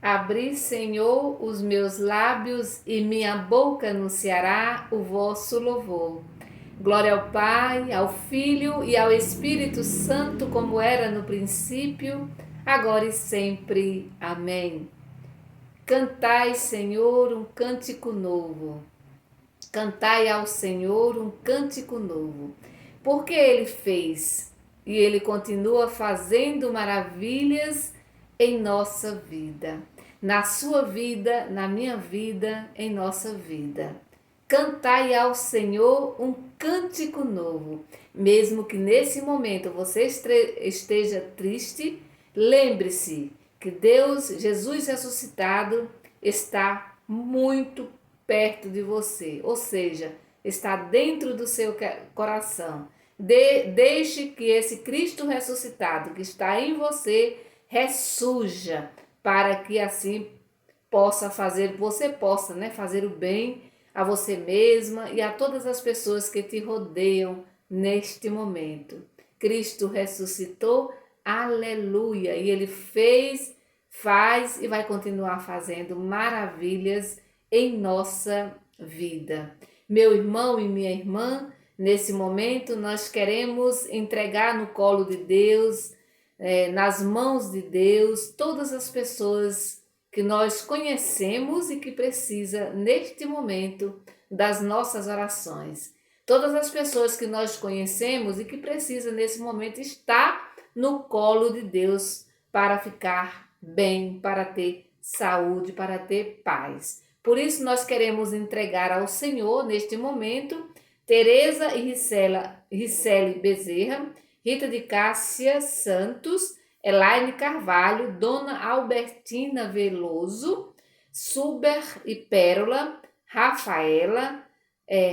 Abri, Senhor, os meus lábios e minha boca anunciará o vosso louvor. Glória ao Pai, ao Filho e ao Espírito Santo, como era no princípio, agora e sempre. Amém. Cantai, Senhor, um cântico novo. Cantai ao Senhor um cântico novo, porque Ele fez e Ele continua fazendo maravilhas em nossa vida, na sua vida, na minha vida, em nossa vida. Cantai ao Senhor um cântico novo, mesmo que nesse momento você esteja triste, lembre-se que Deus, Jesus ressuscitado, está muito perto de você, ou seja, está dentro do seu coração. Deixe que esse Cristo ressuscitado que está em você ressurja, para que assim você possa, né, fazer o bem a você mesma e a todas as pessoas que te rodeiam neste momento. Cristo ressuscitou, aleluia, e ele fez, faz e vai continuar fazendo maravilhas em nossa vida. Meu irmão e minha irmã, nesse momento nós queremos entregar no colo de Deus, nas mãos de Deus, todas as pessoas que nós conhecemos e que precisa neste momento das nossas orações. Todas as pessoas que nós conhecemos e que precisa nesse momento estar no colo de Deus para ficar bem, para ter saúde, para ter paz. Por isso nós queremos entregar ao Senhor neste momento Tereza e Ricele Bezerra, Rita de Cássia Santos, Elaine Carvalho, Dona Albertina Veloso, Suber e Pérola, Rafaela,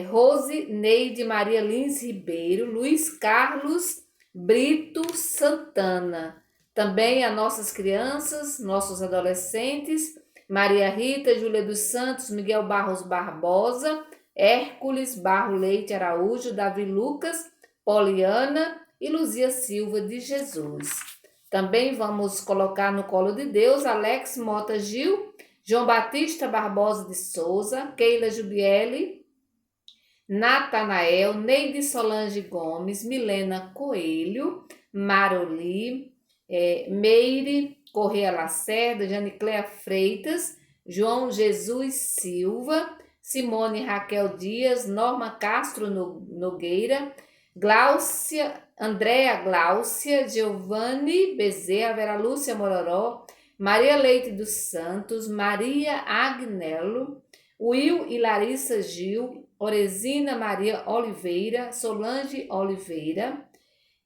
Rose Neide Maria Lins Ribeiro, Luiz Carlos Brito Santana. Também a nossas crianças, nossos adolescentes, Maria Rita, Júlia dos Santos, Miguel Barros Barbosa, Hércules Barro Leite Araújo, Davi Lucas, Poliana e Luzia Silva de Jesus. Também vamos colocar no colo de Deus Alex Mota Gil, João Batista Barbosa de Souza, Keila Jubiele, Natanael, Neide Solange Gomes, Milena Coelho, Maroli, Meire Correia Lacerda, Janicléa Freitas, João Jesus Silva, Simone Raquel Dias, Norma Castro Nogueira, Gláucia, Andréa Gláucia, Giovanni Bezerra, Vera Lúcia Mororó, Maria Leite dos Santos, Maria Agnello, Will e Larissa Gil, Oresina Maria Oliveira, Solange Oliveira,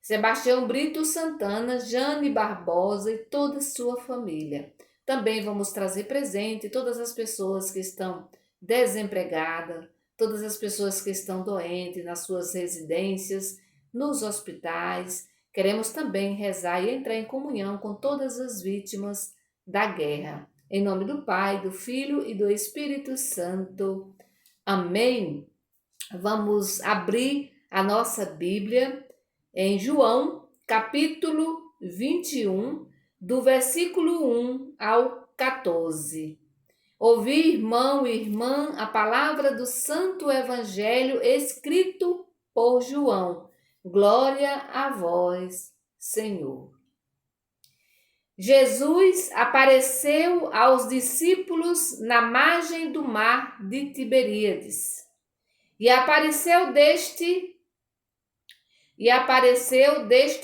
Sebastião Brito Santana, Jane Barbosa e toda a sua família. Também vamos trazer presente todas as pessoas que estão desempregadas, todas as pessoas que estão doentes nas suas residências, nos hospitais. Queremos também rezar e entrar em comunhão com todas as vítimas da guerra. Em nome do Pai, do Filho e do Espírito Santo. Amém. Vamos abrir a nossa Bíblia em João, capítulo 21, do versículo 1 ao 14. Ouvi, irmão e irmã, a palavra do Santo Evangelho escrito por João. Glória a vós, Senhor. Jesus apareceu aos discípulos na margem do mar de Tiberíades. E apareceu deste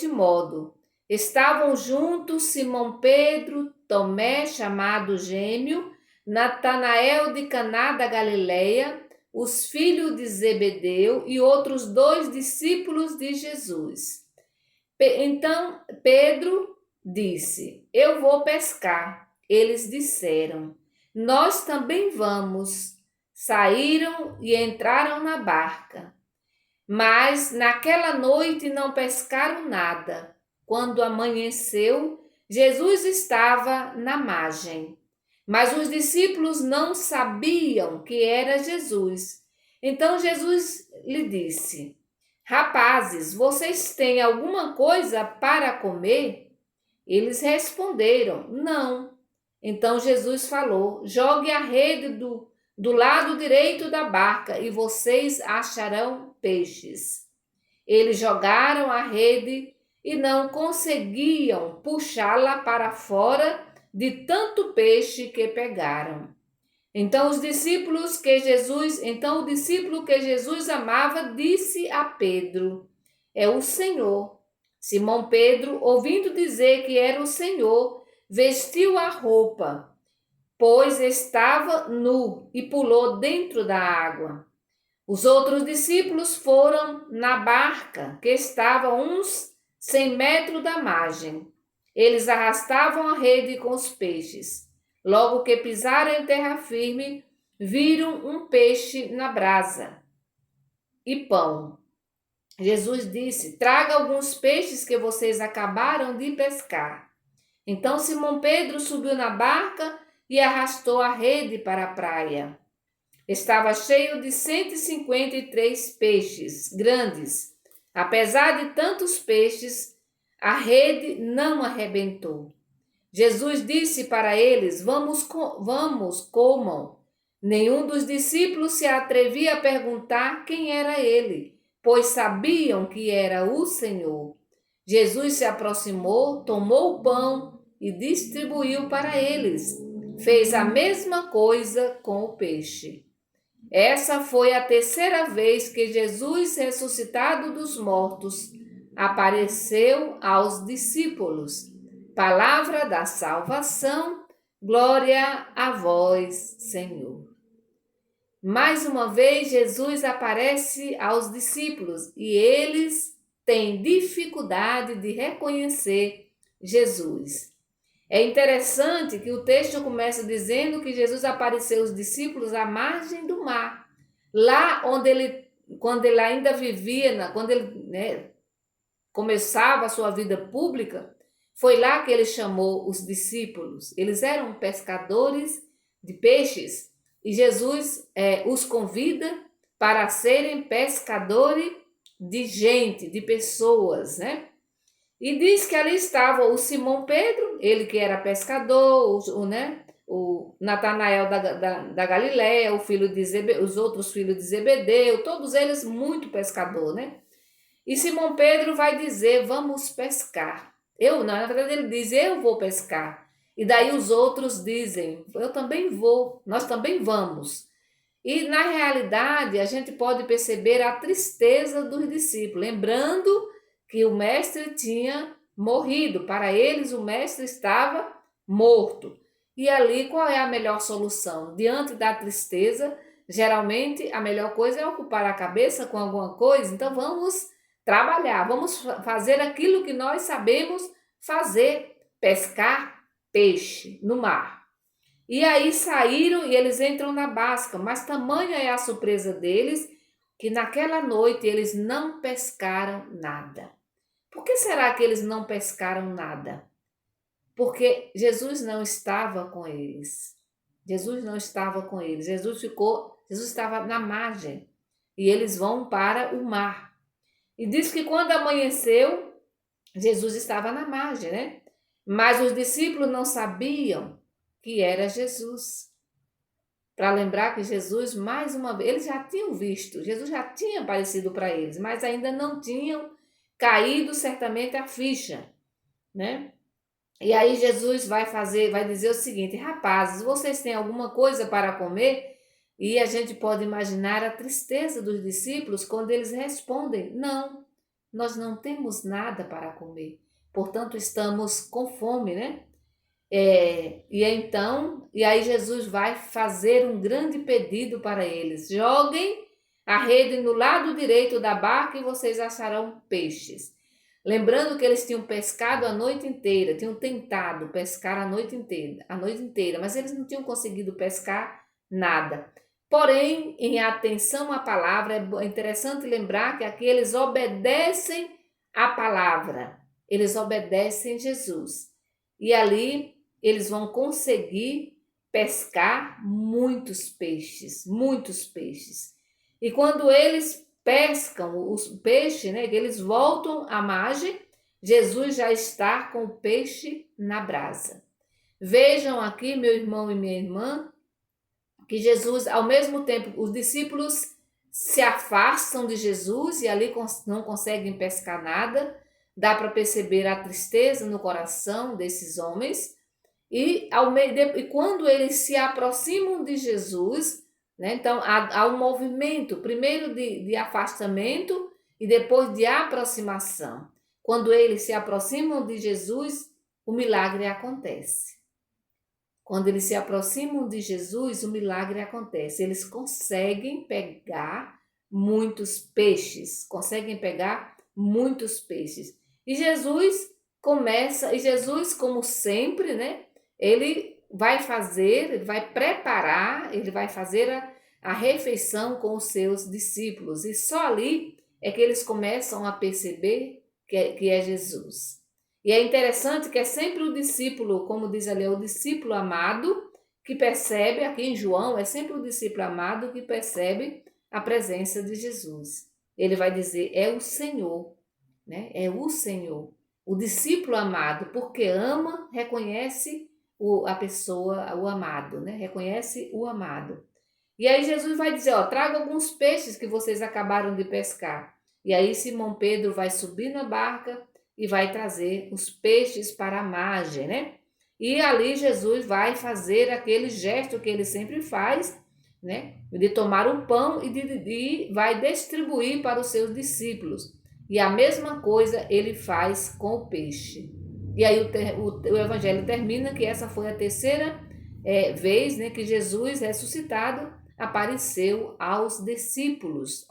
modo. Estavam juntos Simão Pedro, Tomé, chamado Gêmeo, Natanael de Caná da Galileia, os filhos de Zebedeu e outros 2 discípulos de Jesus. Então Pedro disse: Eu vou pescar. Eles disseram: Nós também vamos. Saíram e entraram na barca. Mas naquela noite não pescaram nada. Quando amanheceu, Jesus estava na margem. Mas os discípulos não sabiam que era Jesus. Então Jesus lhe disse: Rapazes, vocês têm alguma coisa para comer? Eles responderam: Não. Então Jesus falou: jogue a rede do lado direito da barca e vocês acharão peixes. Eles jogaram a rede e não conseguiam puxá-la para fora de tanto peixe que pegaram. Então o discípulo que Jesus amava disse a Pedro: é o Senhor. Simão Pedro, ouvindo dizer que era o Senhor, vestiu a roupa, pois estava nu, e pulou dentro da água. Os outros discípulos foram na barca, que estava a uns 100 metros da margem. Eles arrastavam a rede com os peixes. Logo que pisaram em terra firme, viram um peixe na brasa e pão. Jesus disse: traga alguns peixes que vocês acabaram de pescar. Então Simão Pedro subiu na barca e arrastou a rede para a praia. Estava cheio de 153 peixes grandes. Apesar de tantos peixes, a rede não arrebentou. Jesus disse para eles: vamos, comam. Nenhum dos discípulos se atrevia a perguntar quem era ele, pois sabiam que era o Senhor. Jesus se aproximou, tomou o pão e distribuiu para eles. Fez a mesma coisa com o peixe. Essa foi a terceira vez que Jesus, ressuscitado dos mortos, apareceu aos discípulos. Palavra da salvação, glória a vós, Senhor. Mais uma vez, Jesus aparece aos discípulos e eles têm dificuldade de reconhecer Jesus. É interessante que o texto começa dizendo que Jesus apareceu aos discípulos à margem do mar, lá onde quando ele ainda vivia, quando ele começava a sua vida pública, foi lá que ele chamou os discípulos. Eles eram pescadores de peixes e Jesus os convida para serem pescadores de gente, de pessoas, né? E diz que ali estava o Simão Pedro, ele que era pescador, o Natanael da Galiléia, os outros filhos de Zebedeu, todos eles muito pescador, né? E Simão Pedro vai dizer: vamos pescar. Na verdade ele diz: eu vou pescar. E daí os outros dizem: eu também vou, nós também vamos. E na realidade a gente pode perceber a tristeza dos discípulos, lembrando que o mestre tinha morrido. Para eles o mestre estava morto. E ali qual é a melhor solução? Diante da tristeza, geralmente a melhor coisa é ocupar a cabeça com alguma coisa. Então vamos trabalhar, vamos fazer aquilo que nós sabemos fazer, pescar peixe no mar. E aí saíram e eles entram na barca, mas tamanha é a surpresa deles que naquela noite eles não pescaram nada. Por que será que eles não pescaram nada? Porque Jesus não estava com eles. Jesus não estava com eles. Jesus estava na margem e eles vão para o mar. E diz que quando amanheceu, Jesus estava na margem, né? Mas os discípulos não sabiam que era Jesus. Para lembrar que Jesus, mais uma vez, eles já tinham visto, Jesus já tinha aparecido para eles, mas ainda não tinham caído certamente a ficha, né? E aí Jesus vai dizer o seguinte: rapazes, vocês têm alguma coisa para comer? E a gente pode imaginar a tristeza dos discípulos quando eles respondem: não, nós não temos nada para comer, portanto estamos com fome, né? E aí Jesus vai fazer um grande pedido para eles: joguem a rede no lado direito da barca e vocês acharão peixes. Lembrando que eles tinham pescado a noite inteira, tinham tentado pescar a noite inteira, mas eles não tinham conseguido pescar nada. Porém, em atenção à palavra, é interessante lembrar que aqui eles obedecem à palavra, eles obedecem Jesus. E ali eles vão conseguir pescar muitos peixes, muitos peixes. E quando eles pescam os peixes, né, que eles voltam à margem, Jesus já está com o peixe na brasa. Vejam aqui, meu irmão e minha irmã, que Jesus, ao mesmo tempo, os discípulos se afastam de Jesus e ali não conseguem pescar nada. Dá para perceber a tristeza no coração desses homens. E quando eles se aproximam de Jesus, né, então há um movimento, primeiro de afastamento e depois de aproximação. Quando eles se aproximam de Jesus, o milagre acontece. Quando eles se aproximam de Jesus, o milagre acontece. Eles conseguem pegar muitos peixes, E Jesus, como sempre, né? Ele vai preparar, ele vai fazer a refeição com os seus discípulos. E só ali é que eles começam a perceber que é Jesus. E é interessante que é sempre o discípulo, como diz ali, é o discípulo amado que percebe, aqui em João, é sempre o discípulo amado que percebe a presença de Jesus. Ele vai dizer, é o Senhor, né? É o Senhor. O discípulo amado, porque ama, reconhece a pessoa, o amado, né? Reconhece o amado. E aí Jesus vai dizer, ó, traga alguns peixes que vocês acabaram de pescar. E aí Simão Pedro vai subir na barca e vai trazer os peixes para a margem, né? E ali Jesus vai fazer aquele gesto que ele sempre faz, né? De tomar o pão e vai distribuir para os seus discípulos. E a mesma coisa ele faz com o peixe. E aí o evangelho termina que essa foi a terceira vez, né, que Jesus ressuscitado apareceu aos discípulos.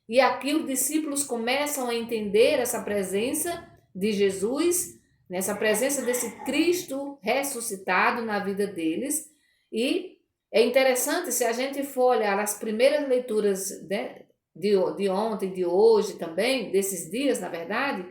E aqui os discípulos começam a entender essa presença de Jesus, nessa presença desse Cristo ressuscitado na vida deles. E é interessante, se a gente for olhar as primeiras leituras, né, de ontem, de hoje também, desses dias, na verdade,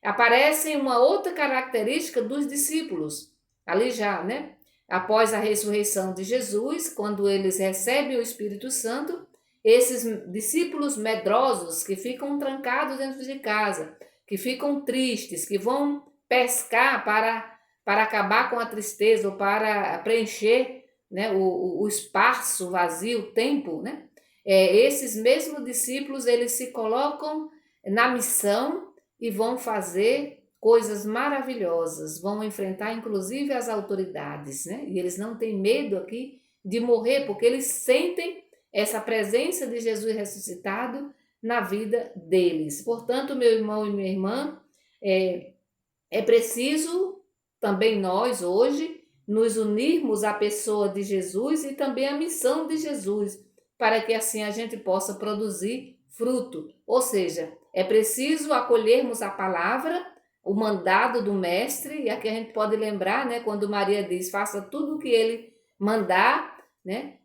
aparece uma outra característica dos discípulos. Ali já, né? Após a ressurreição de Jesus, quando eles recebem o Espírito Santo, esses discípulos medrosos que ficam trancados dentro de casa, que ficam tristes, que vão pescar para acabar com a tristeza ou para preencher, né, o espaço vazio, o tempo, né? Esses mesmos discípulos, eles se colocam na missão e vão fazer coisas maravilhosas, vão enfrentar inclusive as autoridades, né? E eles não têm medo aqui de morrer, porque eles sentem essa presença de Jesus ressuscitado na vida deles. Portanto, meu irmão e minha irmã, é preciso também nós hoje nos unirmos à pessoa de Jesus e também à missão de Jesus, para que assim a gente possa produzir fruto. Ou seja, é preciso acolhermos a palavra, o mandado do mestre, e aqui a gente pode lembrar, né, quando Maria diz, faça tudo o que ele mandar, né?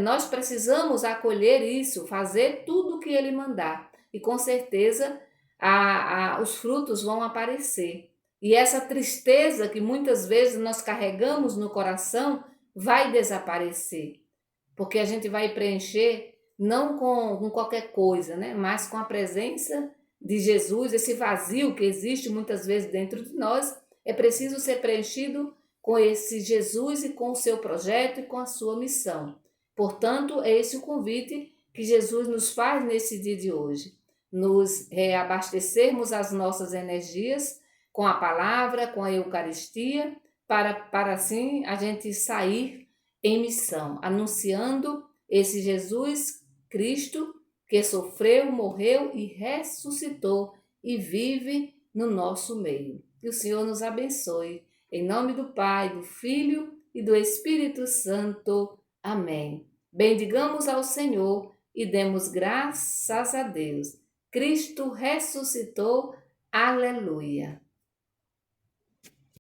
Nós precisamos acolher isso, fazer tudo o que ele mandar. E com certeza os frutos vão aparecer. E essa tristeza que muitas vezes nós carregamos no coração vai desaparecer. Porque a gente vai preencher não com qualquer coisa, né? Mas com a presença de Jesus, esse vazio que existe muitas vezes dentro de nós, é preciso ser preenchido com esse Jesus e com o seu projeto e com a sua missão. Portanto, é esse o convite que Jesus nos faz nesse dia de hoje. Nos reabastecermos as nossas energias com a palavra, com a Eucaristia, para assim a gente sair em missão, anunciando esse Jesus Cristo que sofreu, morreu e ressuscitou e vive no nosso meio. Que o Senhor nos abençoe. Em nome do Pai, do Filho e do Espírito Santo. Amém. Bendigamos ao Senhor e demos graças a Deus. Cristo ressuscitou. Aleluia.